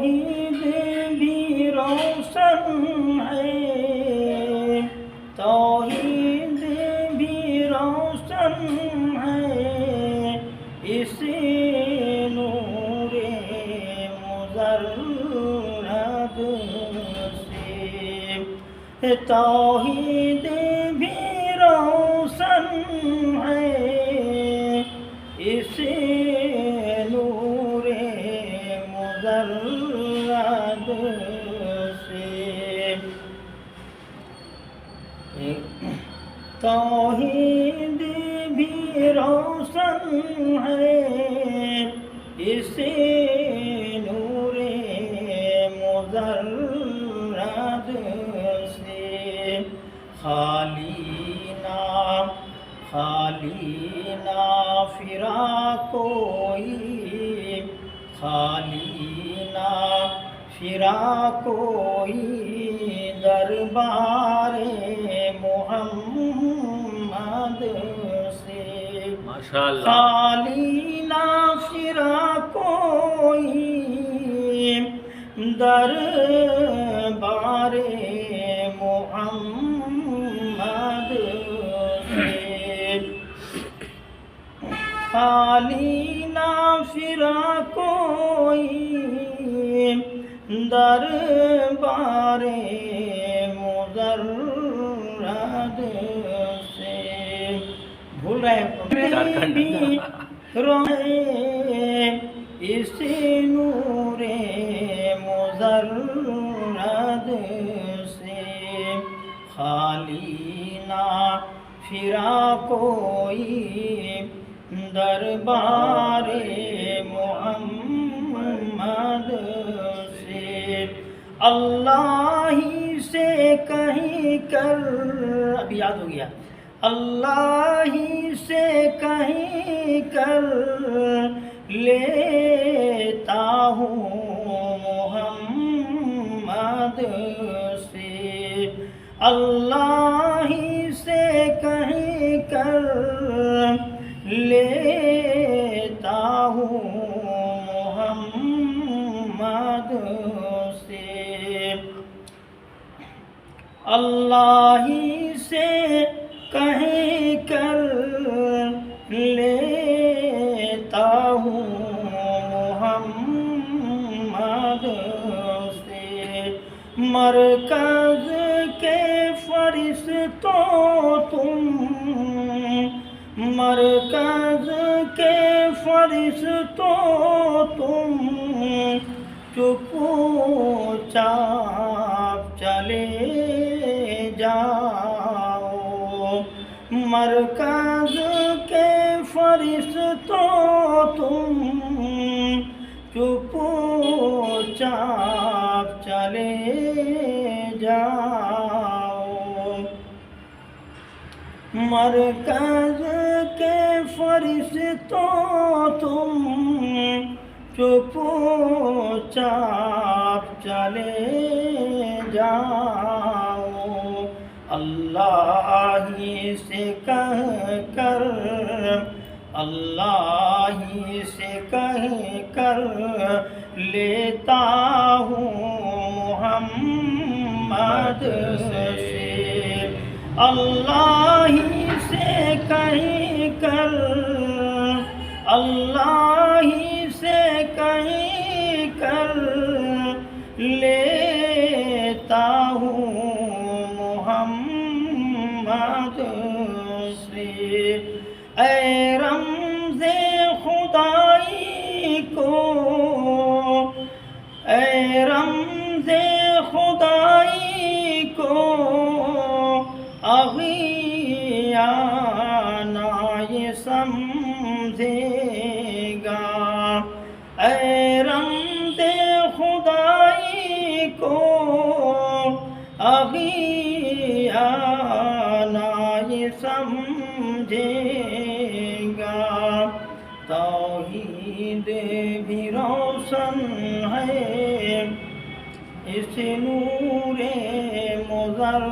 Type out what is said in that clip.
توحید بھی روشن ہے، توحید بھی روشن ہے، اسی نور مجرد سے توحید بھی روشن ہے، اسی نور مجرد سے توحید بھی روشن ہے، اسی نور مجرد سے خالی نہ فرا کوئی، خالی نہ فرا کوئی دربار محمد سے، ماشاءاللہ خالی نہ فرا کوئی دربار محمد سے، خالی نہ فرا کوئی دربار مجرد سے بھول رہے ہیں روئے اسی نور مجرد سے، خالی نہ فرا کوئی دربار محمد سے، اللہ ہی سے کہیں کر، ابھی یاد ہو گیا، اللہ ہی سے کہیں کر لیتا ہوں محمد سے، اللہ ہی سے کہیں کر لیتا ہوں محمد سے، اللہ ہی سے کہیں کر لیتا ہوں محمد سے، مرکز کے فرشتوں تم، مرکز کے فرشتوں تم چپ چاپ چلے جاؤ، مرکز کے فرشتوں تم چپ چاپ چلے جاؤ، مرکز کے فرشتوں تم چپ چاپ چلے جاؤ، اللہ ہی سے کہہ کر، اللہ ہی سے کہہ کر لیتا ہوں محمد سے، اللہ ہی سے کہیں کر، اللہ ہی سے کہیں کر لیتا ہوں محمد سے، اے رمز خدائی کو، اے رمز خدائی کو اغیانہ یہ سمجھے گا، اے رمز خدائی کو اغیانہ یہ سمجھے گا، توحید بھی روشن ہے اس نور مضر